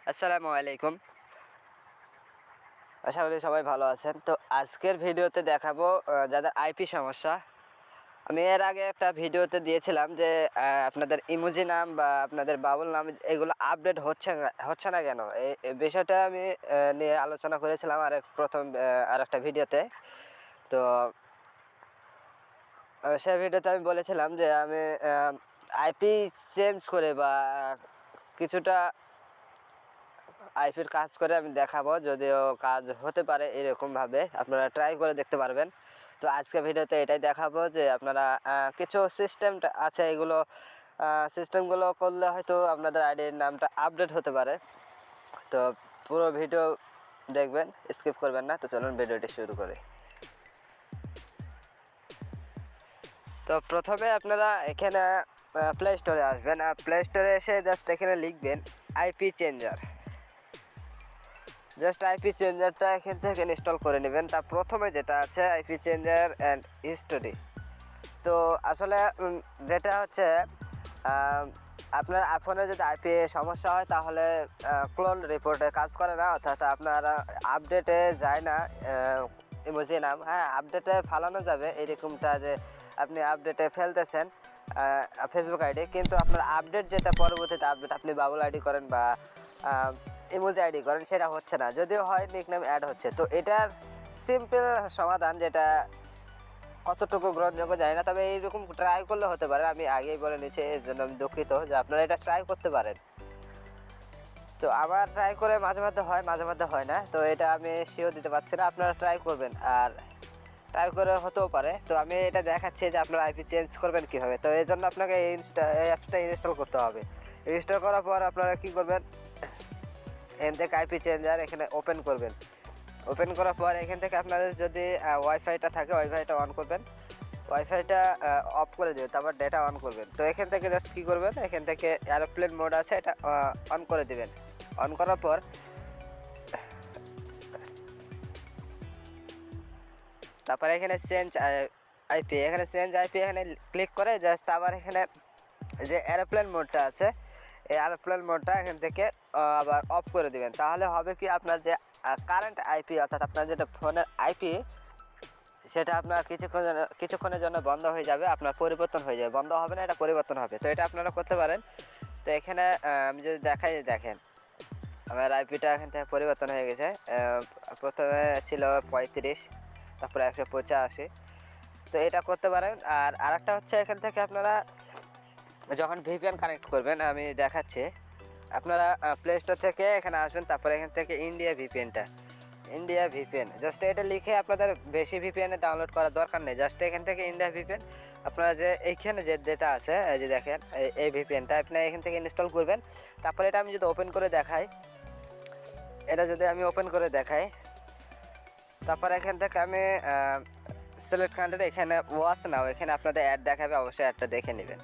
আসসালামু আলাইকুম। আশা করি সবাই ভালো আছেন। তো আজকের ভিডিওতে দেখাবো যাদের আইপি সমস্যা। আমি এর আগে একটা ভিডিওতে দিয়েছিলাম যে আপনাদের ইমোজি নাম বা আপনাদের বাবুল নাম এগুলো আপডেট হচ্ছে না কেন, এই বিষয়টা আমি নিয়ে আলোচনা করেছিলাম আর একটা ভিডিওতে। তো সেই ভিডিওতে আমি বলেছিলাম যে আমি আইপি চেঞ্জ করে বা কিছুটা আইপির কাজ করে আমি দেখাবো, যদিও কাজ হতে পারে এরকমভাবে আপনারা ট্রাই করে দেখতে পারবেন। তো আজকে ভিডিওতে এটাই দেখাবো যে আপনারা কিছু সিস্টেম আছে, এগুলো সিস্টেমগুলো করলে হয়তো আপনাদের আইডির নামটা আপডেট হতে পারে। তো পুরো ভিডিও দেখবেন, স্কিপ করবেন না। তো চলুন ভিডিওটি শুরু করি। তো প্রথমে আপনারা এখানে প্লে স্টোরে আসবেন, আর প্লে স্টোরে এসে জাস্ট এখানে লিখবেন আইপি চেঞ্জার। জাস্ট আইপি চেঞ্জারটা এখান থেকে ইনস্টল করে নেবেন। তার প্রথমে যেটা আছে আইপি চেঞ্জার অ্যান্ড হিস্টোরি। তো আসলে যেটা হচ্ছে আপনার আইফোনে যদি আইপি সমস্যা হয় তাহলে ক্লোন রিপোর্টে কাজ করে না, অর্থাৎ আপনার আপডেটে যায় না ইমোজি নাম। হ্যাঁ, আপডেটে ফালানো যাবে এরকমটা, যে আপনি আপডেটে ফেলতেছেন ফেসবুক আইডি, কিন্তু আপনার আপডেট যেটা পরবর্তীতে আপডেট আপনি বাবুল আইডি করেন বা ইমোজি আইডি করেন সেটা হচ্ছে না, যদিও হয় নিকনেম অ্যাড হচ্ছে। তো এটার সিম্পল সমাধান, যেটা কতটুকু গ্রহণযোগ্য যায় না, তবে এইরকম ট্রাই করলে হতে পারে। আমি আগেই বলে নিচ্ছি, এর জন্য আমি দুঃখিত যে আপনারা এটা ট্রাই করতে পারেন। তো আমার ট্রাই করে মাঝে মধ্যে হয়, মাঝে মধ্যে হয় না। তো এটা আমি শিওর দিতে পারছি না, আপনারা ট্রাই করবেন, আর ট্রাই করে হতেও পারে। তো আমি এটা দেখাচ্ছি যে আপনারা আইপি চেঞ্জ করবেন কীভাবে। তো এই জন্য আপনাকে এই অ্যাপসটা ইনস্টল করতে হবে। ইনস্টল করার পর আপনারা কী করবেন, এখান থেকে আইপি চেঞ্জার এখানে ওপেন করবেন। ওপেন করার পর এখান থেকে আপনাদের যদি ওয়াইফাইটা থাকে ওয়াইফাইটা অন করবেন, ওয়াইফাইটা অফ করে দেবেন, তারপর ডেটা অন করবেন। তো এখান থেকে জাস্ট কী করবেন, এখান থেকে এরোপ্লেন মোড আছে এটা অন করে দেবেন। অন করার পর তারপরে এখানে চেঞ্জ আইপি, এখানে চেঞ্জ আইপি এখানে ক্লিক করে জাস্ট আবার এখানে যে এরোপ্লেন মোডটা আছে এই এরোপ্লেন মোডটা এখান থেকে আবার অফ করে দেবেন। তাহলে হবে কি, আপনার যে কারেন্ট আইপি অর্থাৎ আপনার যেটা ফোনের আইপি সেটা আপনার কিছুক্ষণের জন্য বন্ধ হয়ে যাবে, আপনার পরিবর্তন হয়ে যাবে। বন্ধ হবে না, এটা পরিবর্তন হবে। তো এটা আপনারা করতে পারেন। তো এখানে আমি যদি দেখাই, দেখেন আমার আইপিটা এখান থেকে পরিবর্তন হয়ে গেছে। প্রথমে ছিল 35, তারপরে 185। তো এটা করতে পারেন। আর আরেকটা হচ্ছে, এখান থেকে আপনারা যখন ভিপিএন কানেক্ট করবেন, আমি দেখাচ্ছি, আপনারা প্লে স্টোর থেকে এখানে আসবেন, তারপরে এখান থেকে ইন্ডিয়া ভিপিএন জাস্ট এটা লিখে, আপনাদের বেশি ভিপিএন ডাউনলোড করার দরকার নেই। জাস্ট এখান থেকে ইন্ডিয়া ভিপিএন আপনারা যে এইখানে যেটা আছে, এই যে দেখেন এই ভিপিএনটা আপনি এখান থেকে ইনস্টল করবেন। তারপরে এটা আমি যদি ওপেন করে দেখাই, তারপর এখান থেকে আমি সিলেক্ট কান্ট্রি, এখানে ওয়াচ নাও, এখানে আপনাদের অ্যাড দেখাবে, অবশ্যই অ্যাডটা দেখে নেবেন।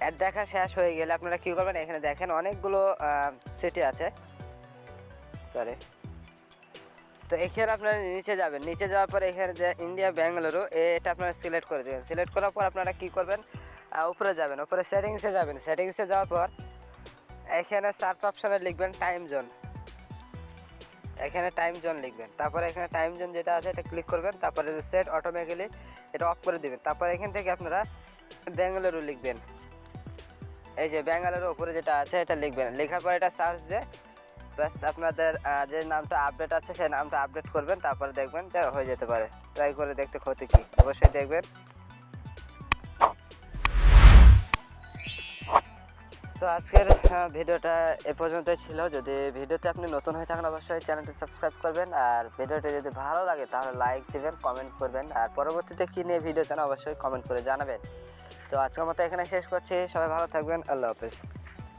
অ্যাড দেখা শেষ হয়ে গেলে আপনারা কী করবেন, এখানে দেখেন অনেকগুলো সিটি আছে, সরি। তো এখানে আপনারা নিচে যাবেন, নিচে যাওয়ার পর এখানে যে ইন্ডিয়া ব্যাঙ্গালুরু এটা আপনারা সিলেক্ট করে দেবেন। সিলেক্ট করার পর আপনারা কী করবেন, উপরে যাবেন, উপরে সেটিংসে যাবেন। সেটিংসে যাওয়ার পর এখানে সার্চ অপশানে লিখবেন টাইম জোন, এখানে টাইম জোন লিখবেন। তারপরে এখানে টাইম জোন যেটা আছে এটা ক্লিক করবেন, তারপরে সেট অটোমেটিক্যালি এটা অফ করে দেবেন। তারপর এখান থেকে আপনারা ব্যাঙ্গালুরু লিখবেন, এই যে ব্যাঙ্গালুরু উপরে যেটা আছে এটা লিখবেন। লেখার পর এটা সার্চ দিয়ে ব্যাস আপনাদের যে নামটা আপডেট আছে সেই নামটা আপডেট করবেন, তারপরে দেখবেন যে হয়ে যেতে পারে। ট্রাই করে দেখতে ক্ষতি কি, অবশ্যই দেখবেন। তো আজকের ভিডিওটা এ পর্যন্তই ছিল। যদি ভিডিওতে আপনি নতুন হয়ে থাকেন অবশ্যই চ্যানেলটি সাবস্ক্রাইব করবেন, আর ভিডিওটি যদি ভালো লাগে তাহলে লাইক দেবেন, কমেন্ট করবেন, আর পরবর্তীতে কী নিয়ে ভিডিও চান অবশ্যই কমেন্ট করে জানাবেন। তো আজকের মতো এখানে শেষ করছি, সবাই ভালো থাকবেন, আল্লাহ হাফেজ।